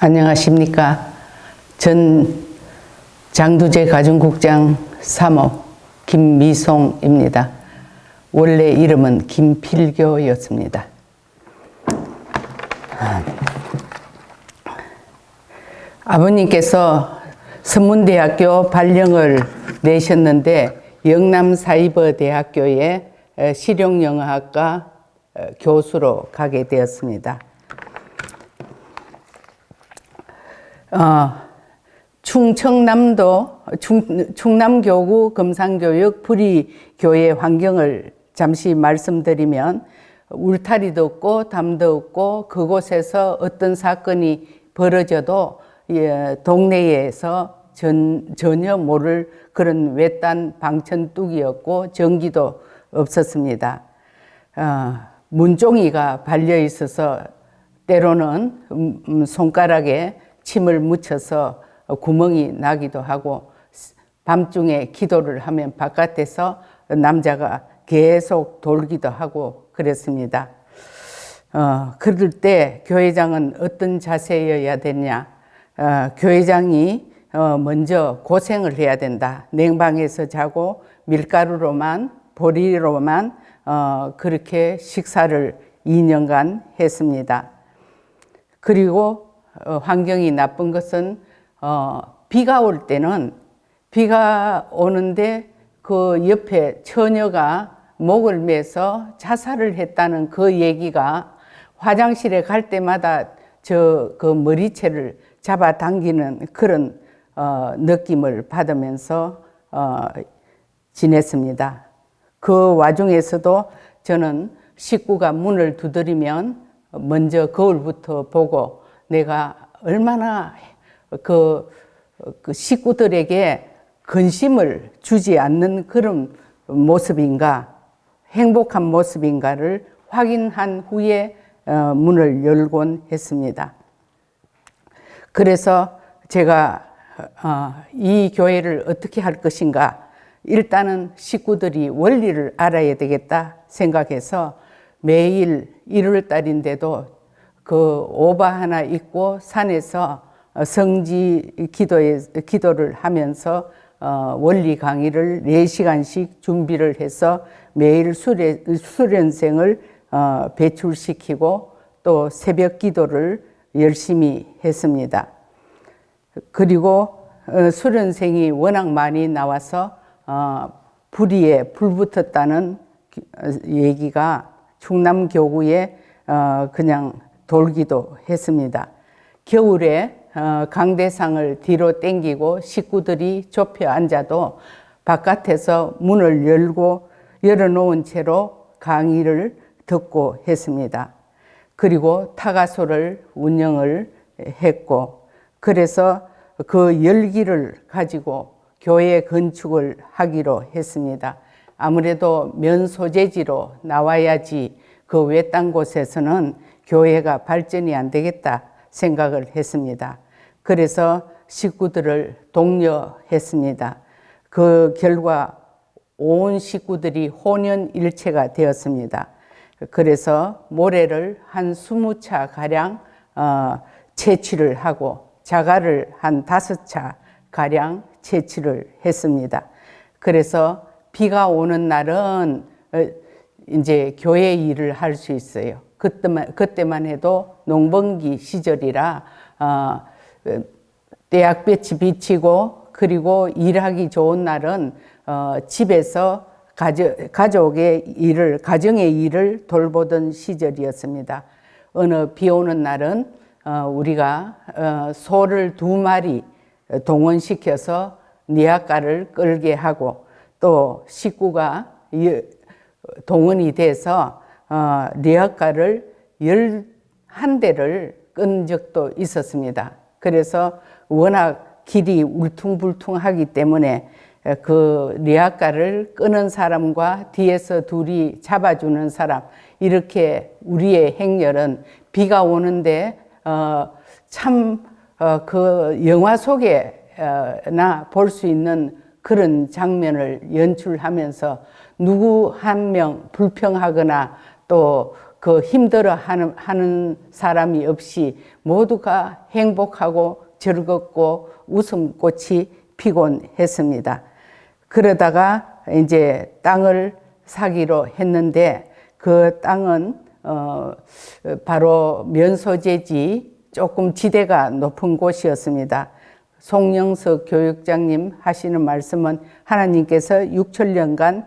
안녕하십니까. 전 장두재 가정국장 3호 김미송입니다. 원래 이름은 김필교였습니다. 아버님께서 서문대학교 발령을 내셨는데 영남사이버대학교에 실용영어학과 교수로 가게 되었습니다. 충남교구 금산교육 부리교회 환경을 잠시 말씀드리면 울타리도 없고 담도 없고 그곳에서 어떤 사건이 벌어져도 동네에서 전혀 모를 그런 외딴 방천뚝이었고 전기도 없었습니다. 문종이가 발려 있어서 때로는 손가락에 침을 묻혀서 구멍이 나기도 하고 밤중에 기도를 하면 바깥에서 남자가 계속 돌기도 하고 그랬습니다. 그럴 때 교회장은 어떤 자세여야 되냐? 교회장이 먼저 고생을 해야 된다. 냉방에서 자고 밀가루로만 보리로만 그렇게 식사를 2년간 했습니다. 그리고 환경이 나쁜 것은 비가 올 때는 비가 오는데 그 옆에 처녀가 목을 매서 자살을 했다는 그 얘기가 화장실에 갈 때마다 그 머리채를 잡아당기는 그런 느낌을 받으면서 지냈습니다. 그 와중에서도 저는 식구가 문을 두드리면 먼저 거울부터 보고 내가 얼마나 그 식구들에게 근심을 주지 않는 그런 모습인가, 행복한 모습인가를 확인한 후에 문을 열곤 했습니다. 그래서 제가 이 교회를 어떻게 할 것인가, 일단은 식구들이 원리를 알아야 되겠다 생각해서 매일 1월 달인데도 그 오바 하나 입고 산에서 성지 기도를 하면서 원리 강의를 4시간씩 준비를 해서 매일 수련생을 배출시키고 또 새벽 기도를 열심히 했습니다. 그리고 수련생이 워낙 많이 나와서 불의에 불 붙었다는 얘기가 충남교구에 그냥 돌기도 했습니다. 겨울에 강대상을 뒤로 당기고 식구들이 좁혀 앉아도 바깥에서 문을 열어놓은 채로 강의를 듣고 했습니다. 그리고 타가소를 운영을 했고, 그래서 그 열기를 가지고 교회 건축을 하기로 했습니다. 아무래도 면소재지로 나와야지 그 외딴 곳에서는 교회가 발전이 안 되겠다 생각을 했습니다. 그래서 식구들을 독려했습니다. 그 결과 온 식구들이 혼연일체가 되었습니다. 그래서 모래를 한 20차 가량 채취를 하고 자갈을 한 5차 가량 채취를 했습니다. 그래서 비가 오는 날은 이제 교회 일을 할 수 있어요. 그때만 해도 농번기 시절이라 떼약볕이 비치고 그리고 일하기 좋은 날은 집에서 가정의 일을 돌보던 시절이었습니다. 어느 비 오는 날은 우리가 소를 2마리 동원시켜서 니아가를 끌게 하고 또 식구가 동원이 돼서 리아가를 11대를 끈 적도 있었습니다. 그래서 워낙 길이 울퉁불퉁하기 때문에 그 리아가를 끄는 사람과 뒤에서 둘이 잡아주는 사람, 이렇게 우리의 행렬은 비가 오는데 참 그 영화 속에나 볼 수 있는 그런 장면을 연출하면서 누구 한 명 불평하거나 또 그 힘들어 하는 사람이 없이 모두가 행복하고 즐겁고 웃음꽃이 피곤 했습니다. 그러다가 이제 땅을 사기로 했는데 그 땅은 바로 면소재지 조금 지대가 높은 곳이었습니다. 송영석 교육장님 하시는 말씀은 하나님께서 6천년간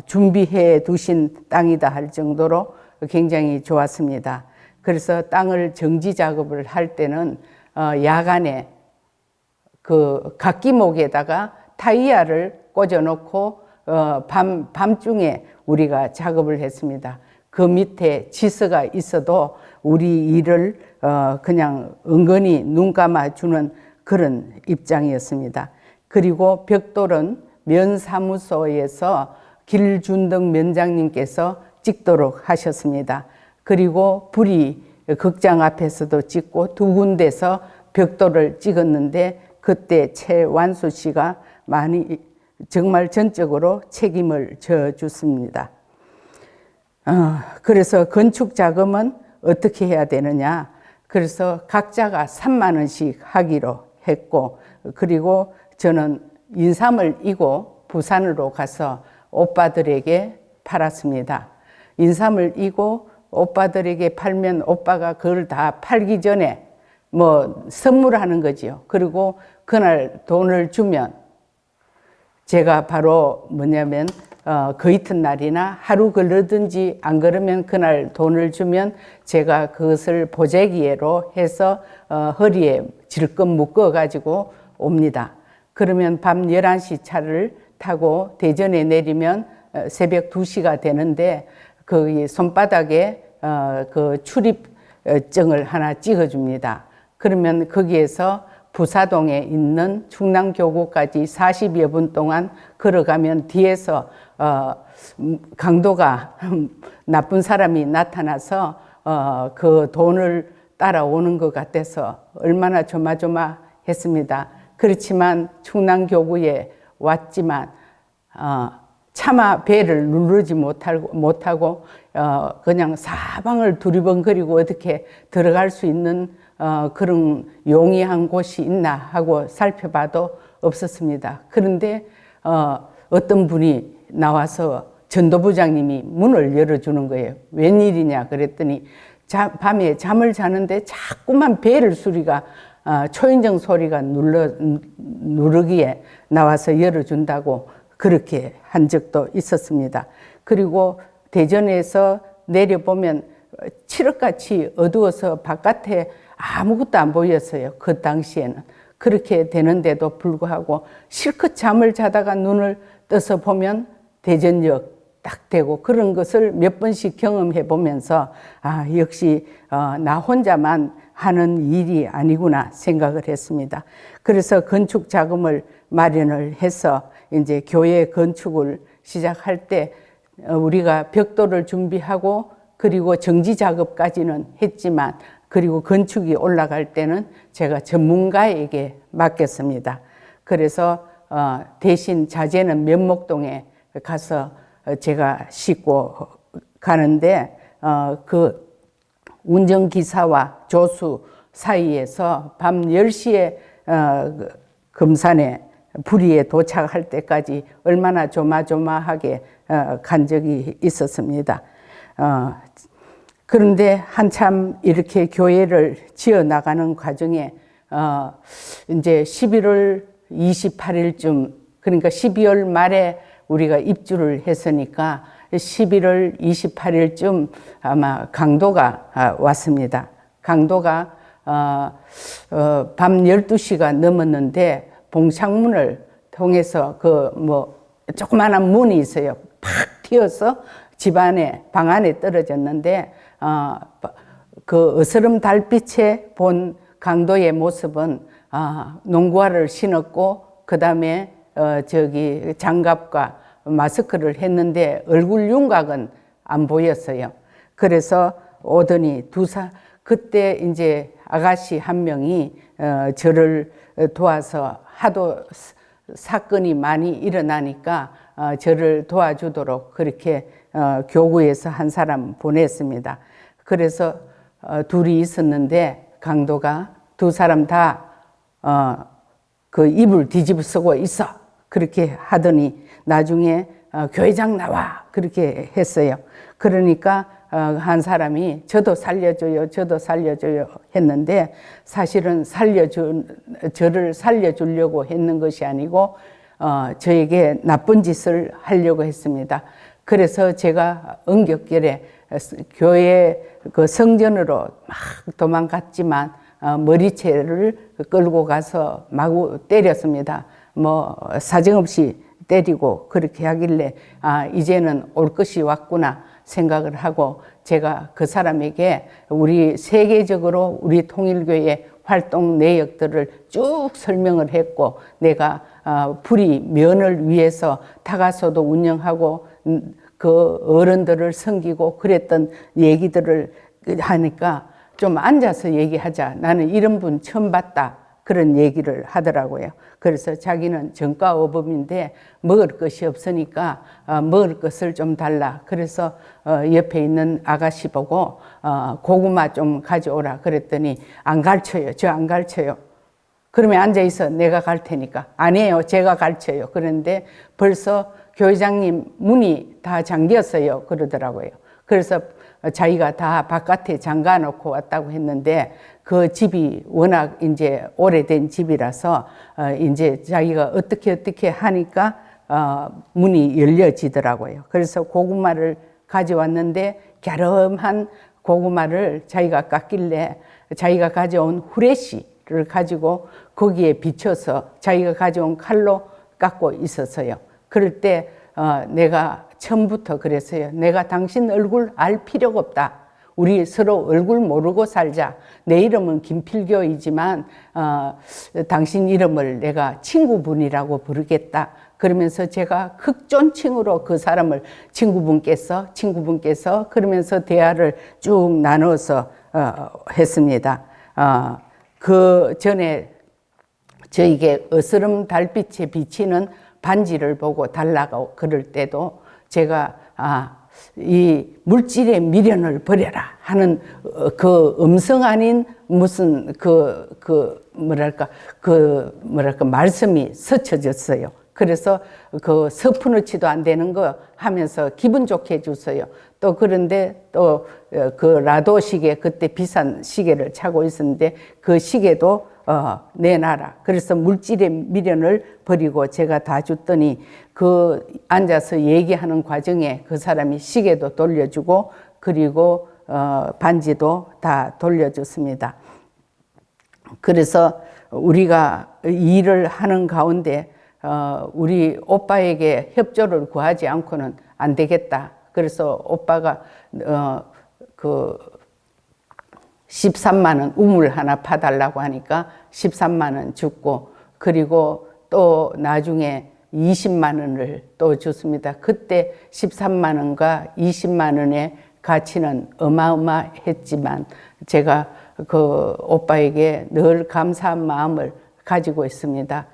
준비해 두신 땅이다 할 정도로 굉장히 좋았습니다. 그래서 땅을 정지 작업을 할 때는 야간에 그 각기목에다가 타이야를 꽂아놓고 밤중에 우리가 작업을 했습니다. 그 밑에 지서가 있어도 우리 일을 그냥 은근히 눈 감아주는 그런 입장이었습니다. 그리고 벽돌은 면사무소에서 길준덕 면장님께서 찍도록 하셨습니다. 그리고 불이 극장 앞에서도 찍고 두 군데서 벽돌을 찍었는데 그때 최완수 씨가 많이 정말 전적으로 책임을 져줬습니다. 그래서 건축 자금은 어떻게 해야 되느냐. 그래서 각자가 3만 원씩 하기로 했고, 그리고 저는 인삼을 이고 부산으로 가서 오빠들에게 팔았습니다. 인삼을 이고 오빠들에게 팔면 오빠가 그걸 다 팔기 전에 뭐 선물하는 거지요. 그리고 그날 돈을 주면 제가 바로 뭐냐면 그 이튿날이나 하루 걸르든지 안 그러면 그날 돈을 주면 제가 그것을 보재기로 해서 허리에 질끈 묶어 가지고 옵니다. 그러면 밤 11시 차를 타고 대전에 내리면 새벽 2시가 되는데 그 손바닥에 그 출입증을 하나 찍어줍니다. 그러면 거기에서 부사동에 있는 충남교구까지 40여 분 동안 걸어가면 뒤에서 강도가 나쁜 사람이 나타나서 그 돈을 따라오는 것 같아서 얼마나 조마조마했습니다. 그렇지만 충남교구에 왔지만 차마 배를 누르지 못하고 그냥 사방을 두리번거리고 어떻게 들어갈 수 있는 그런 용이한 곳이 있나 하고 살펴봐도 없었습니다. 그런데 어떤 분이 나와서 전도부장님이 문을 열어주는 거예요. 웬일이냐 그랬더니 밤에 잠을 자는데 자꾸만 벨 소리가 초인종 소리가 누르기에 나와서 열어준다고 그렇게 한 적도 있었습니다. 그리고 대전에서 내려보면 칠흑같이 어두워서 바깥에 아무것도 안 보였어요. 그 당시에는. 그렇게 되는데도 불구하고 실컷 잠을 자다가 눈을 떠서 보면 대전역 딱 되고 그런 것을 몇 번씩 경험해 보면서 역시 나 혼자만 하는 일이 아니구나 생각을 했습니다. 그래서 건축 자금을 마련을 해서 이제 교회 건축을 시작할 때 우리가 벽돌을 준비하고 그리고 정지 작업까지는 했지만 그리고 건축이 올라갈 때는 제가 전문가에게 맡겼습니다. 그래서 대신 자재는 면목동에 가서 제가 싣고 가는데 그 운전기사와 조수 사이에서 밤 10시에 금산에 부리에 도착할 때까지 얼마나 조마조마하게 간 적이 있었습니다. 그런데 한참 이렇게 교회를 지어 나가는 과정에 이제 11월 28일쯤 그러니까 12월 말에 우리가 입주를 했으니까 11월 28일쯤 아마 강도가 왔습니다. 강도가 밤 12시가 넘었는데 봉창문을 통해서 그 뭐 조그마한 문이 있어요. 팍 튀어서 집 안에 방 안에 떨어졌는데 그 어스름 달빛에 본 강도의 모습은 농구화를 신었고 그 다음에 저기 장갑과 마스크를 했는데 얼굴 윤곽은 안 보였어요. 그래서 오더니 그때 이제 아가씨 한 명이 저를 도와서 하도 사건이 많이 일어나니까 저를 도와주도록 그렇게 교구에서 한 사람 보냈습니다. 그래서 둘이 있었는데 강도가 두 사람 다 그 입을 뒤집어 쓰고 있어. 그렇게 하더니 나중에 교회장 나와. 그렇게 했어요. 그러니까 한 사람이 저도 살려줘요. 저도 살려줘요 했는데 사실은 저를 살려주려고 했는 것이 아니고 저에게 나쁜 짓을 하려고 했습니다. 그래서 제가 은격결에 교회 그 성전으로 막 도망갔지만 머리채를 끌고 가서 마구 때렸습니다. 뭐 사정없이 때리고 그렇게 하길래 이제는 올 것이 왔구나 생각을 하고 제가 그 사람에게 우리 세계적으로 우리 통일교회 활동 내역들을 쭉 설명을 했고 내가 불의 면을 위해서 타가소도 운영하고 그 어른들을 섬기고 그랬던 얘기들을 하니까 좀 앉아서 얘기하자. 나는 이런 분 처음 봤다. 그런 얘기를 하더라고요. 그래서 자기는 전과오범인데 먹을 것이 없으니까 먹을 것을 좀 달라. 그래서 옆에 있는 아가씨 보고 고구마 좀 가져오라 그랬더니 안 가르쳐요. 저 안 가르쳐요. 그러면 앉아있어. 내가 갈 테니까. 아니에요. 제가 가르쳐요. 그런데 벌써 교회장님 문이 다 잠겼어요. 그러더라고요. 그래서 자기가 다 바깥에 잠가 놓고 왔다고 했는데 그 집이 워낙 이제 오래된 집이라서 이제 자기가 어떻게 하니까 문이 열려지더라고요. 그래서 고구마를 가져왔는데 갸름한 고구마를 자기가 깎길래 자기가 가져온 후레쉬를 가지고 거기에 비춰서 자기가 가져온 칼로 깎고 있었어요. 그럴 때 내가 처음부터 그랬어요. 내가 당신 얼굴 알 필요가 없다. 우리 서로 얼굴 모르고 살자. 내 이름은 김필교이지만 당신 이름을 내가 친구분이라고 부르겠다. 그러면서 제가 극존칭으로 그 사람을 친구분께서 그러면서 대화를 쭉 나눠서 했습니다. 그 전에 저에게 어스름 달빛에 비치는 반지를 보고 달라고 그럴 때도 제가 이 물질의 미련을 버려라 하는 그 음성 아닌 무슨 뭐랄까 말씀이 스쳐졌어요. 그래서 그 서푼어치도 안 되는 거 하면서 기분 좋게 해줬어요. 또 그런데 또 그 라도 시계 그때 비싼 시계를 차고 있었는데 그 시계도 내놔라. 그래서 물질의 미련을 버리고 제가 다 줬더니 그 앉아서 얘기하는 과정에 그 사람이 시계도 돌려주고 그리고 반지도 다 돌려줬습니다. 그래서 우리가 일을 하는 가운데 우리 오빠에게 협조를 구하지 않고는 안 되겠다. 그래서 오빠가 그 13만 원 우물 하나 파달라고 하니까 13만 원 줬고 그리고 또 나중에 20만 원을 또 줬습니다. 그때 13만 원과 20만 원의 가치는 어마어마했지만 제가 그 오빠에게 늘 감사한 마음을 가지고 있습니다.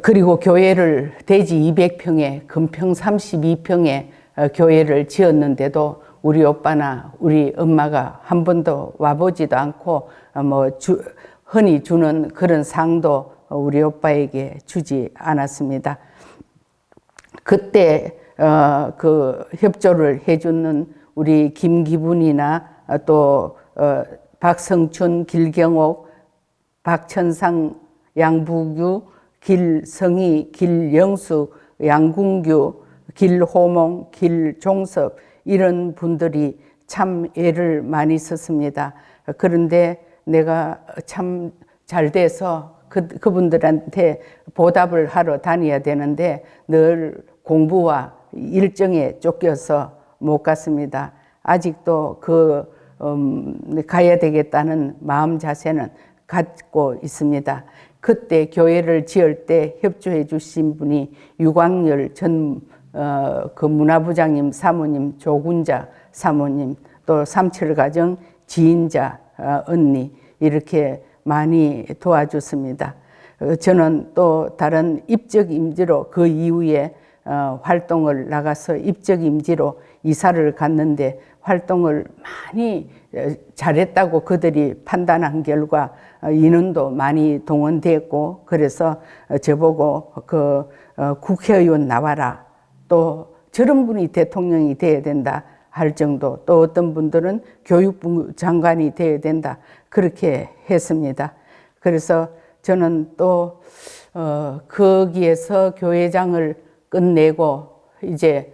그리고 교회를 대지 200평에 금평 32평에 교회를 지었는데도 우리 오빠나 우리 엄마가 한 번도 와보지도 않고 흔히 주는 그런 상도 우리 오빠에게 주지 않았습니다. 그때 그 협조를 해주는 우리 김기분이나 또 박성춘, 길경옥, 박천상, 양부규, 길성희, 길영수, 양궁규, 길호몽, 길종섭 이런 분들이 참 애를 많이 썼습니다. 그런데 내가 참 잘 돼서 그분들한테 보답을 하러 다녀야 되는데 늘 공부와 일정에 쫓겨서 못 갔습니다. 아직도 가야 되겠다는 마음 자세는 갖고 있습니다. 그때 교회를 지을 때 협조해 주신 분이 유광열 전 그 문화부장님 사모님, 조군자 사모님, 또 삼칠가정 지인자 언니 이렇게 많이 도와줬습니다. 저는 또 다른 입적 임지로 그 이후에 활동을 나가서 입적임지로 이사를 갔는데 활동을 많이 잘했다고 그들이 판단한 결과 인원도 많이 동원됐고, 그래서 저보고 국회의원 나와라, 또 저런 분이 대통령이 돼야 된다 할 정도, 또 어떤 분들은 교육부 장관이 돼야 된다 그렇게 했습니다. 그래서 저는 또 거기에서 교회장을 끝내고 이제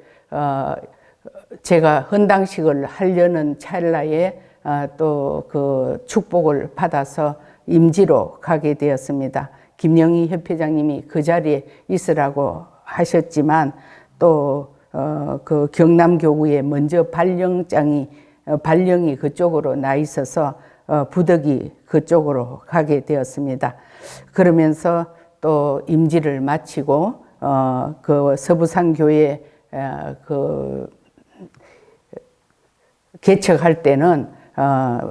제가 헌당식을 하려는 찰나에 또 그 축복을 받아서 임지로 가게 되었습니다. 김영희 협회장님이 그 자리에 있으라고 하셨지만 또 그 경남교구에 먼저 발령이 그쪽으로 나 있어서 부덕이 그쪽으로 가게 되었습니다. 그러면서 또 임지를 마치고 그 서부산교회 그 개척할 때는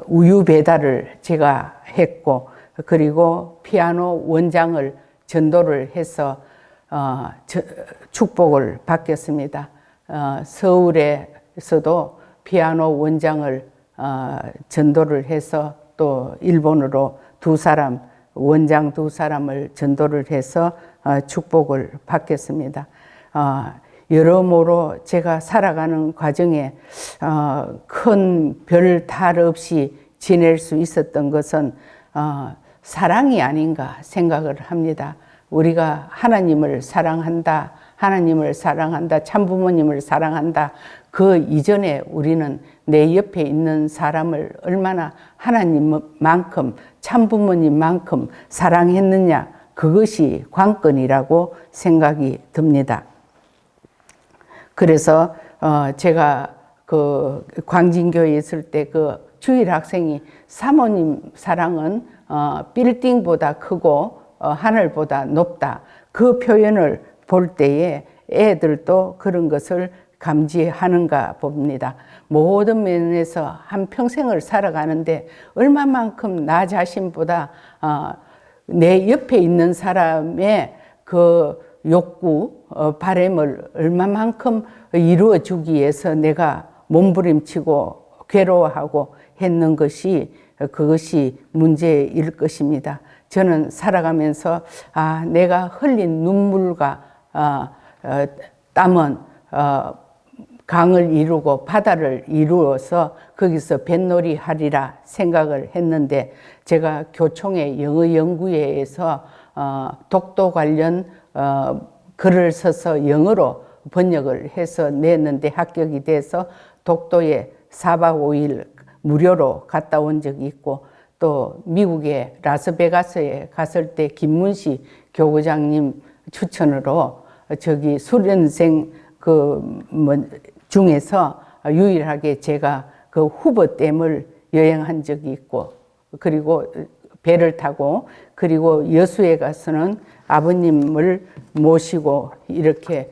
우유 배달을 제가 했고, 그리고 피아노 원장을 전도를 해서 축복을 받겠습니다. 서울에서도 피아노 원장을 전도를 해서 또 일본으로 원장 두 사람을 전도를 해서 축복을 받겠습니다. 여러모로 제가 살아가는 과정에 큰 별 탈 없이 지낼 수 있었던 것은 사랑이 아닌가 생각을 합니다. 우리가 하나님을 사랑한다, 참부모님을 사랑한다. 그 이전에 우리는 내 옆에 있는 사람을 얼마나 하나님만큼, 참부모님만큼 사랑했느냐, 그것이 관건이라고 생각이 듭니다. 그래서 제가 그 광진교회에 있을 때 그 주일 학생이 사모님 사랑은 빌딩보다 크고 하늘보다 높다, 그 표현을 볼 때에 애들도 그런 것을 감지하는가 봅니다. 모든 면에서 한평생을 살아가는데 얼마만큼 나 자신보다 내 옆에 있는 사람의 그 욕구, 바람을 얼마만큼 이루어주기 위해서 내가 몸부림치고 괴로워하고 했는 것이, 그것이 문제일 것입니다. 저는 살아가면서 내가 흘린 눈물과 땀은 강을 이루고 바다를 이루어서 거기서 뱃놀이 하리라 생각을 했는데, 제가 교총의 영어연구회에서 독도 관련 글을 써서 영어로 번역을 해서 냈는데 합격이 돼서 독도에 4박 5일 무료로 갔다 온 적이 있고, 또 미국의 라스베가스에 갔을 때 김문시 교구장님 추천으로 저기 수련생 중에서 유일하게 제가 그 후보댐을 여행한 적이 있고, 그리고 배를 타고, 그리고 여수에 가서는 아버님을 모시고 이렇게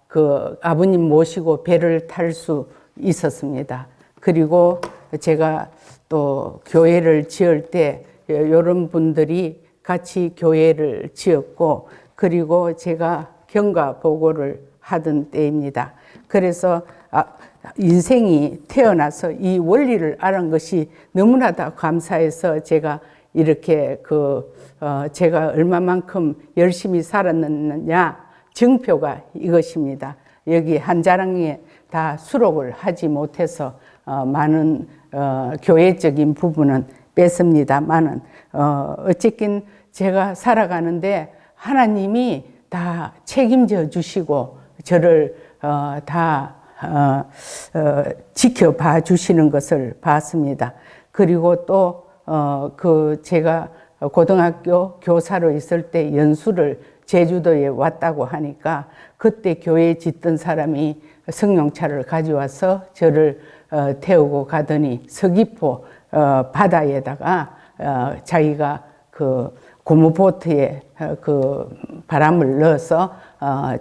그 아버님 모시고 배를 탈 수 있었습니다. 그리고 제가 또 교회를 지을 때 이런 분들이 같이 교회를 지었고, 그리고 제가 경과 보고를 하던 때입니다. 그래서 인생이 태어나서 이 원리를 알은 것이 너무나도 감사해서 제가 이렇게 제가 얼마만큼 열심히 살았느냐 증표가 이것입니다. 여기 한 자랑에 다 수록을 하지 못해서 많은 교회적인 부분은 뺐습니다만은 어쨌든 제가 살아가는데 하나님이 다 책임져 주시고 저를 다 지켜봐 주시는 것을 봤습니다. 그리고 또 제가 고등학교 교사로 있을 때 연수를 제주도에 왔다고 하니까 그때 교회 짓던 사람이 승용차를 가져와서 저를 태우고 가더니 서귀포 바다에다가 자기가 그 고무보트에 그 바람을 넣어서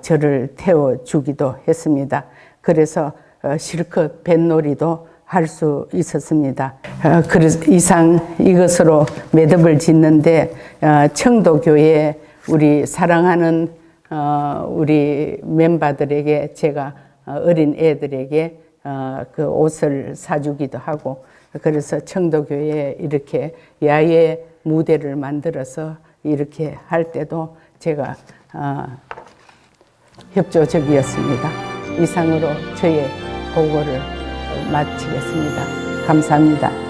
저를 태워주기도 했습니다. 그래서 실컷 뱃놀이도 할 수 있었습니다. 그래서 이것으로 매듭을 짓는데 청도교회 우리 사랑하는 우리 멤버들에게 제가 어린 애들에게 그 옷을 사주기도 하고 그래서 청도교회에 이렇게 야외 무대를 만들어서 이렇게 할 때도 제가 협조적이었습니다. 이상으로 저의 보고를 마치겠습니다. 감사합니다.